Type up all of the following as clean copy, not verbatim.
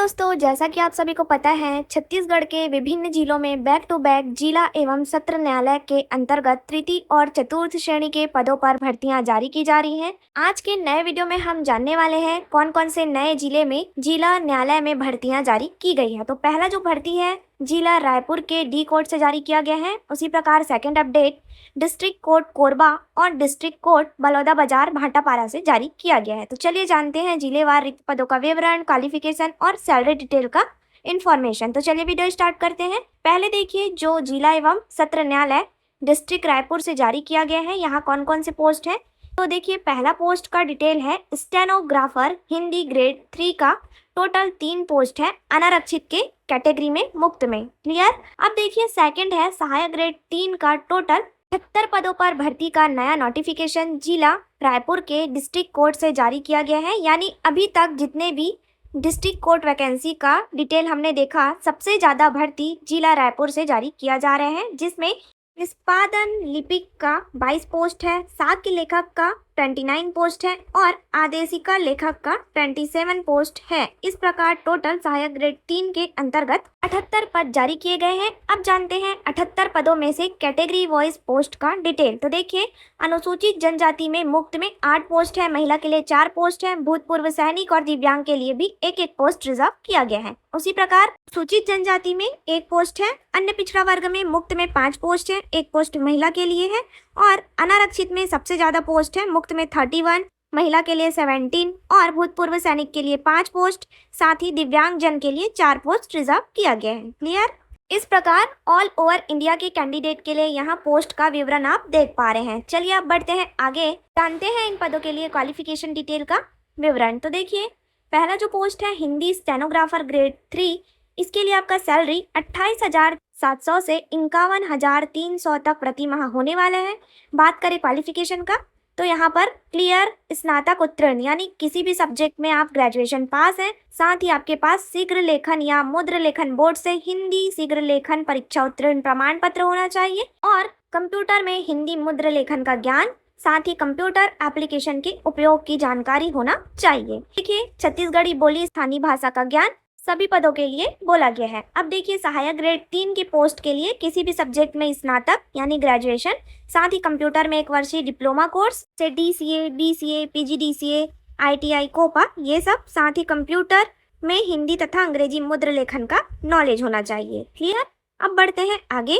दोस्तों, जैसा कि आप सभी को पता है, छत्तीसगढ़ के विभिन्न जिलों में बैक टू बैक जिला एवं सत्र न्यायालय के अंतर्गत तृतीय और चतुर्थ श्रेणी के पदों पर भर्तियां जारी की जा रही हैं। आज के नए वीडियो में हम जानने वाले हैं कौन कौन से नए जिले में जिला न्यायालय में भर्तियां जारी की गई है। तो पहला जो भर्ती है जिला रायपुर के डी कोर्ट से जारी किया गया है। उसी प्रकार second update district court Korba और डिस्ट्रिक्ट कोर्ट बलौदा बाजार भाटापारा से जारी किया गया है। तो चलिए जानते हैं जिलेवार रिक्त पदों का विवरण, क्वालिफिकेशन और सैलरी डिटेल का इन्फॉर्मेशन। तो चलिए वीडियो स्टार्ट करते हैं। पहले देखिए जो जिला एवं सत्र न्यायालय डिस्ट्रिक्ट रायपुर से जारी किया गया है, यहाँ कौन कौन से पोस्ट है। तो देखिए पहला पोस्ट का डिटेल है स्टेनोग्राफर हिंदी ग्रेड 3 का टोटल 3 पोस्ट है अनारक्षित के कैटेगरी में मुक्त में। क्लियर। अब देखिए सेकंड है सहायक ग्रेड 3 का टोटल 78 पदों पर भर्ती का नया नोटिफिकेशन जिला रायपुर के डिस्ट्रिक्ट कोर्ट से जारी किया गया है। यानी अभी तक जितने भी डिस्ट्रिक्ट कोर्ट वैकेंसी का डिटेल हमने देखा, सबसे ज्यादा भर्ती जिला रायपुर से जारी किया जा रहे हैं, जिसमें निष्पादन लिपिक का 22 पोस्ट है, साक्ष्य लेखक का 29 पोस्ट है और आदेशिका लेखक का 27 पोस्ट है। इस प्रकार टोटल सहायक ग्रेड 3 के अंतर्गत 78 पद जारी किए गए हैं। अब जानते हैं 78 पदों में से कैटेगरी वाइज पोस्ट का डिटेल। तो देखिए अनुसूचित जनजाति में मुक्त में 8 पोस्ट है, महिला के लिए 4 पोस्ट है, भूतपूर्व सैनिक और दिव्यांग के लिए भी एक एक पोस्ट रिजर्व किया गया है। उसी प्रकार सूचित जनजाति में 1 पोस्ट है, अन्य पिछड़ा वर्ग में मुक्त में 5 पोस्ट है, 1 पोस्ट महिला के लिए है और अनारक्षित में सबसे ज्यादा पोस्ट है, मुक्त में 31, महिला के लिए 17 और भूतपूर्व सैनिक के लिए 5 पोस्ट, साथ ही दिव्यांग जन के लिए 4 पोस्ट रिजर्व किया गया है। क्लियर। इस प्रकार ऑल ओवर इंडिया के कैंडिडेट के लिए यहाँ पोस्ट का विवरण आप देख पा रहे हैं। चलिए अब बढ़ते हैं आगे, जानते हैं इन पदों के लिए क्वालिफिकेशन डिटेल का विवरण। तो देखिए पहला जो पोस्ट है हिंदी स्टेनोग्राफर ग्रेड 3, इसके लिए आपका सैलरी 28,700 से 51,300 तक प्रति माह होने वाला है। बात करें क्वालिफिकेशन का, तो यहाँ पर क्लियर स्नातक उत्तीर्ण यानी किसी भी सब्जेक्ट में आप ग्रेजुएशन पास हैं, साथ ही आपके पास शीघ्र लेखन या मुद्र लेखन बोर्ड से हिंदी शीघ्र लेखन परीक्षा उत्तीर्ण प्रमाण पत्र होना चाहिए और कंप्यूटर में हिंदी मुद्र लेखन का ज्ञान, साथ ही कंप्यूटर एप्लीकेशन के उपयोग की जानकारी होना चाहिए। देखिए छत्तीसगढ़ी बोली स्थानीय भाषा का ज्ञान सभी पदों के लिए बोला गया है। अब देखिए सहायक ग्रेड 3 की पोस्ट के लिए किसी भी सब्जेक्ट में स्नातक यानी ग्रेजुएशन, साथ ही कंप्यूटर में 1 वर्षीय डिप्लोमा कोर्स से DCA, BCA, PGDCA, ITI, COPA ये सब, साथ ही कंप्यूटर में हिंदी तथा अंग्रेजी मुद्र लेखन का नॉलेज होना चाहिए। क्लियर। अब बढ़ते हैं आगे,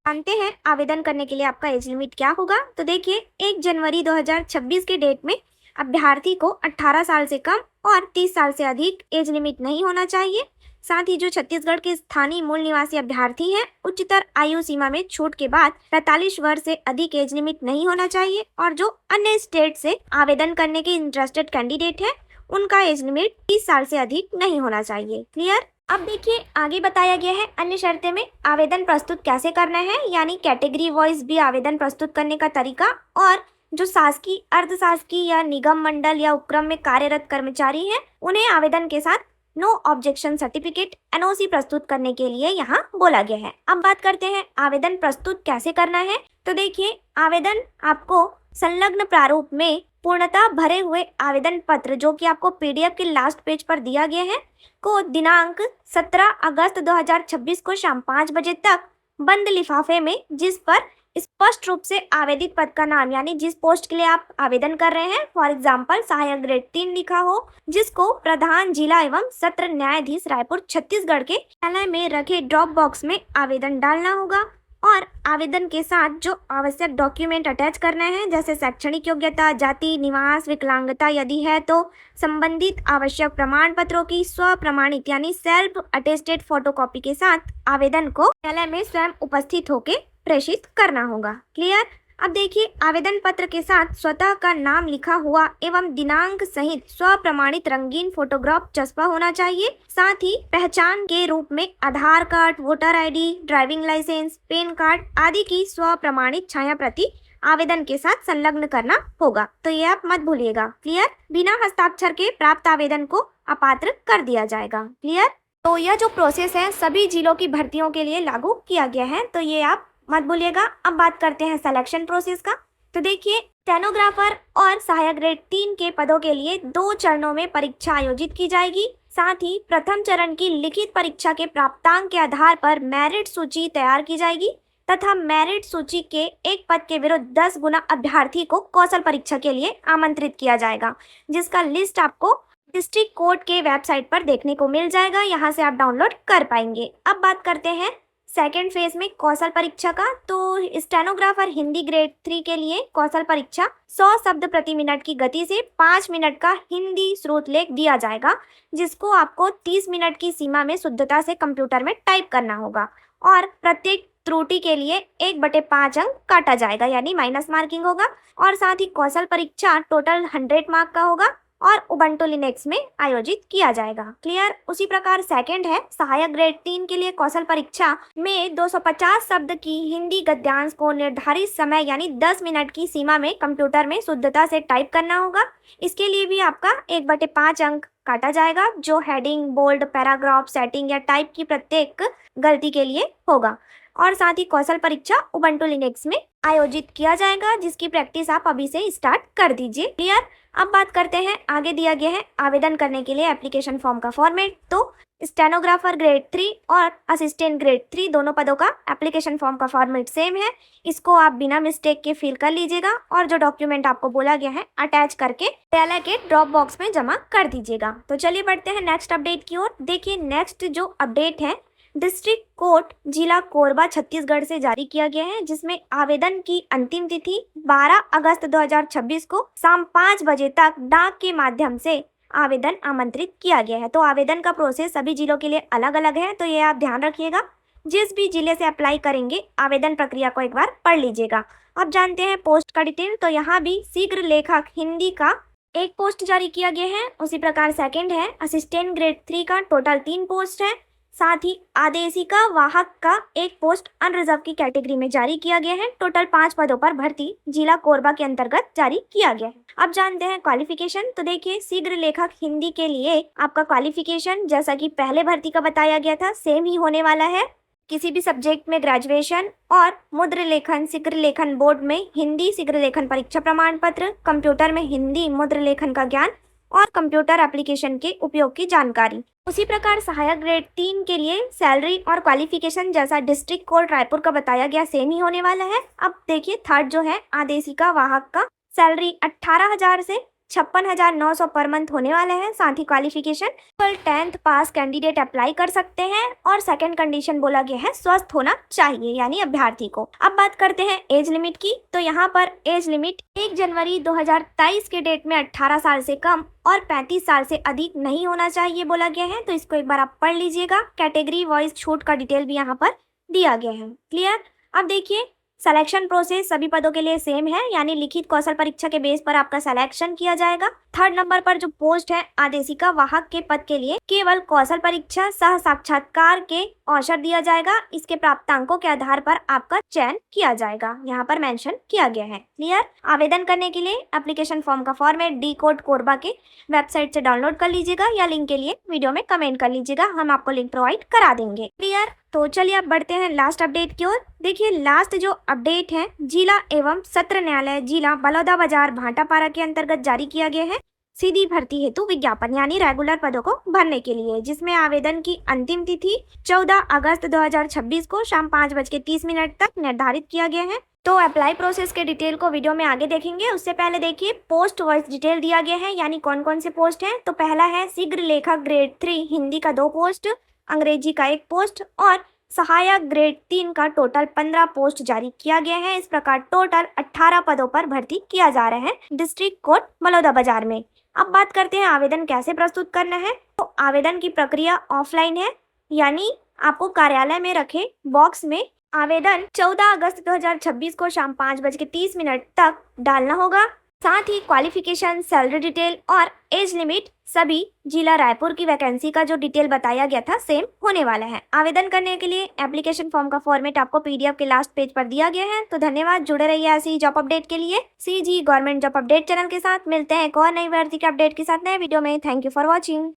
जानते हैं आवेदन करने के लिए आपका एज लिमिट क्या होगा। तो देखिए 1 जनवरी 2026 के डेट में अभ्यर्थी को 18 साल से कम और 30 साल से अधिक एज लिमिट नहीं होना चाहिए। साथ ही जो छत्तीसगढ़ के स्थानीय मूल निवासी अभ्यर्थी हैं, उच्चतर आयु सीमा में छूट के बाद 45 वर्ष से अधिक एज लिमिट नहीं होना चाहिए और जो अन्य स्टेट से आवेदन करने के इंटरेस्टेड कैंडिडेट है, उनका एज लिमिट 30 साल से अधिक नहीं होना चाहिए। क्लियर। अब देखिए आगे बताया गया है अन्य शर्तें में आवेदन प्रस्तुत कैसे करना है, यानी कैटेगरी वाइज भी आवेदन प्रस्तुत करने का तरीका, और जो शासकीय, अर्धशासकीय या निगम मंडल या उपक्रम में कार्यरत कर्मचारी हैं, उन्हें आवेदन के साथ नो ऑब्जेक्शन सर्टिफिकेट NOC प्रस्तुत करने के लिए यहाँ बोला गया है। अब बात करते हैं आवेदन प्रस्तुत कैसे करना है। तो देखिए आवेदन आपको संलग्न प्रारूप में पूर्णतः भरे हुए आवेदन पत्र, जो कि आपको PDF के लास्ट पेज पर दिया गया है, को दिनांक 17 अगस्त 2026 को शाम 5 बजे तक बंद लिफाफे में, जिस पर स्पष्ट रूप से आवेदित पद का नाम यानी जिस पोस्ट के लिए आप आवेदन कर रहे हैं, फॉर एग्जाम्पल सहायक ग्रेड 3 लिखा हो, जिसको प्रधान जिला एवं सत्र न्यायाधीश रायपुर छत्तीसगढ़ के न्यायालय में रखे ड्रॉप बॉक्स में आवेदन डालना होगा और आवेदन के साथ जो आवश्यक डॉक्यूमेंट अटैच करना है, जैसे शैक्षणिक योग्यता, जाति, निवास, विकलांगता यदि है तो संबंधित आवश्यक प्रमाण पत्रों की स्व प्रमाणित यानी सेल्फ अटेस्टेड फोटोकॉपी के साथ आवेदन को न्यायालय में स्वयं उपस्थित होकर प्रेषित करना होगा। क्लियर। अब देखिए आवेदन पत्र के साथ स्वतः का नाम लिखा हुआ एवं दिनांक सहित स्व प्रमाणित रंगीन फोटोग्राफ चस्पा होना चाहिए। साथ ही पहचान के रूप में Aadhaar card, voter ID, driving licence, PAN card आदि की स्व प्रमाणित छाया प्रति आवेदन के साथ संलग्न करना होगा। तो ये आप मत भूलिएगा। क्लियर। बिना हस्ताक्षर के प्राप्त आवेदन को अपात्र कर दिया जाएगा। क्लियर। तो यह जो प्रोसेस है सभी जिलों की भर्तियों के लिए लागू किया गया है, तो ये आप मत भूलिएगा। अब बात करते हैं सिलेक्शन प्रोसेस का। तो देखिए स्टेनोग्राफर और सहायक ग्रेड 3 के पदों के लिए 2 चरणों में परीक्षा आयोजित की जाएगी। साथ ही प्रथम चरण की लिखित परीक्षा के प्राप्तांक के आधार पर मेरिट सूची तैयार की जाएगी तथा मेरिट सूची के एक पद के विरुद्ध 10 गुना अभ्यर्थी को कौशल परीक्षा के लिए आमंत्रित किया जाएगा, जिसका लिस्ट आपको डिस्ट्रिक्ट कोर्ट के वेबसाइट पर देखने को मिल जाएगा। यहाँ से आप डाउनलोड कर पाएंगे। अब बात करते हैं सेकेंड फेज में कौशल परीक्षा का। तो स्टेनोग्राफर हिंदी ग्रेड 3 के लिए कौशल परीक्षा 100 शब्द प्रति मिनट की गति से 5 मिनट का हिंदी श्रुत लेख दिया जाएगा, जिसको आपको 30 मिनट की सीमा में शुद्धता से कंप्यूटर में टाइप करना होगा और प्रत्येक त्रुटि के लिए 1/5 अंक काटा जाएगा, यानी माइनस मार्किंग होगा। और साथ ही कौशल परीक्षा टोटल 100 मार्क का होगा और उबंटू लिनक्स में आयोजित किया जाएगा। क्लियर। उसी प्रकार सेकंड है सहायक ग्रेड 3 के लिए कौशल परीक्षा में 250 शब्द की हिंदी गद्यांश को निर्धारित समय यानी 10 मिनट की सीमा में कंप्यूटर में शुद्धता से टाइप करना होगा। इसके लिए भी आपका 1/5 अंक काटा जाएगा, जो हेडिंग, बोल्ड, पैराग्राफ, सेटिंग या टाइप की प्रत्येक गलती के लिए होगा। और साथ ही कौशल परीक्षा उबंटू लिनक्स में आयोजित किया जाएगा, जिसकी प्रैक्टिस आप अभी से स्टार्ट कर दीजिए। क्लियर। अब बात करते हैं, आगे दिया गया है आवेदन करने के लिए एप्लीकेशन फॉर्म का फॉर्मेट। तो स्टेनोग्राफर ग्रेड 3 और असिस्टेंट ग्रेड 3 दोनों पदों का एप्लीकेशन फॉर्म का फॉर्मेट सेम है। इसको आप बिना मिस्टेक के फिल कर लीजिएगा और जो डॉक्यूमेंट आपको बोला गया है अटैच करके विद्यालय के ड्रॉप बॉक्स में जमा कर दीजिएगा। तो चलिए बढ़ते हैं नेक्स्ट अपडेट की ओर। देखिए नेक्स्ट जो अपडेट है डिस्ट्रिक्ट कोर्ट जिला कोरबा छत्तीसगढ़ से जारी किया गया है, जिसमें आवेदन की अंतिम तिथि 12 अगस्त 2026 को शाम 5 बजे तक डाक के माध्यम से आवेदन आमंत्रित किया गया है। तो आवेदन का प्रोसेस सभी जिलों के लिए अलग अलग है, तो ये आप ध्यान रखिएगा। जिस भी जिले से अप्लाई करेंगे आवेदन प्रक्रिया को एक बार पढ़ लीजिएगा। अब जानते हैं पोस्ट का डिटेल। तो यहाँ भी शीघ्र लेखक हिंदी का एक पोस्ट जारी किया गया है। उसी प्रकार सेकंड है असिस्टेंट ग्रेड 3 का टोटल 3 पोस्ट है। साथ ही आदेशिका वाहक का एक पोस्ट अनरिजर्व की कैटेगरी में जारी किया गया है। टोटल 5 पदों पर भर्ती जिला कोरबा के अंतर्गत जारी किया गया है। अब जानते हैं क्वालिफिकेशन। तो देखिए शीघ्र लेखक हिंदी के लिए आपका क्वालिफिकेशन जैसा कि पहले भर्ती का बताया गया था सेम ही होने वाला है। किसी भी सब्जेक्ट में ग्रेजुएशन और मुद्र लेखन शीघ्र लेखन बोर्ड में हिंदी शीघ्र लेखन परीक्षा प्रमाण पत्र, कंप्यूटर में हिंदी मुद्र लेखन का ज्ञान और कंप्यूटर एप्लीकेशन के उपयोग की जानकारी। उसी प्रकार सहायक ग्रेड 3 के लिए सैलरी और क्वालिफिकेशन जैसा डिस्ट्रिक्ट कोर्ट रायपुर का बताया गया सेम ही होने वाला है। अब देखिए थर्ड जो है आदेशिका वाहक का सैलरी 18,000 से 56,900 पर मंथ होने वाला है। साथ ही क्वालिफिकेशन 10th पास कैंडिडेट अप्लाई कर सकते हैं और सेकंड कंडीशन बोला गया है स्वस्थ होना चाहिए यानी अभ्यर्थी को। अब बात करते हैं एज लिमिट की। तो यहाँ पर एज लिमिट 1 जनवरी 2023 के डेट में 18 साल से कम और 35 साल से अधिक नहीं होना चाहिए बोला गया है। तो इसको एक बार आप पढ़ लीजिएगा। कैटेगरी वाइज छूट का डिटेल भी यहाँ पर दिया गया है। क्लियर। अब देखिए सिलेक्शन प्रोसेस सभी पदों के लिए सेम है, यानी लिखित कौशल परीक्षा के बेस पर आपका सिलेक्शन किया जाएगा। थर्ड नंबर पर जो पोस्ट है आदेशिका वाहक के पद के लिए केवल कौशल परीक्षा सह साक्षात्कार के अवसर दिया जाएगा। इसके प्राप्तांकों के आधार पर आपका चयन किया जाएगा, यहाँ पर मेंशन किया गया है। क्लियर। आवेदन करने के लिए एप्लीकेशन फॉर्म का फॉर्मेट डी कोड कोरबा के वेबसाइट से डाउनलोड कर लीजिएगा या लिंक के लिए वीडियो में कमेंट कर लीजिएगा, हम आपको लिंक प्रोवाइड करा देंगे। क्लियर। तो चलिए अब बढ़ते हैं लास्ट अपडेट की ओर। देखिए लास्ट जो अपडेट है जिला एवं सत्र न्यायालय जिला बलौदाबाजार भाटापारा के अंतर्गत जारी किया गया है सीधी भर्ती हेतु विज्ञापन यानी रेगुलर पदों को भरने के लिए, जिसमें आवेदन की अंतिम तिथि 14 अगस्त 2026 को शाम 5:30 तक निर्धारित किया गया है। तो अप्लाई प्रोसेस के डिटेल को वीडियो में आगे देखेंगे। उससे पहले देखिए पोस्ट वाइज डिटेल दिया गया है, यानी कौन कौन से पोस्ट हैं। तो पहला है शीघ्र लेखक ग्रेड 3 हिंदी का 2 पोस्ट, अंग्रेजी का 1 पोस्ट और सहायक ग्रेड 3 का टोटल 15 पोस्ट जारी किया गया है। इस प्रकार टोटल 18 पदों पर भर्ती किया जा रहा है डिस्ट्रिक्ट कोर्ट बलौदाबाजार में। अब बात करते हैं आवेदन कैसे प्रस्तुत करना है। तो आवेदन की प्रक्रिया ऑफलाइन है, यानी आपको कार्यालय में रखे बॉक्स में आवेदन 14 अगस्त 2026 को शाम 5:30 तक डालना होगा। साथ ही क्वालिफिकेशन, सैलरी डिटेल और एज लिमिट सभी जिला रायपुर की वैकेंसी का जो डिटेल बताया गया था सेम होने वाला है। आवेदन करने के लिए एप्लीकेशन फॉर्म का फॉर्मेट आपको पीडीएफ के लास्ट पेज पर दिया गया है। तो धन्यवाद, जुड़े रहिए ऐसी जॉब अपडेट के लिए CG government job update channel के साथ। मिलते हैं एक और नई भर्ती के अपडेट के साथ नए वीडियो में। Thank you for watching.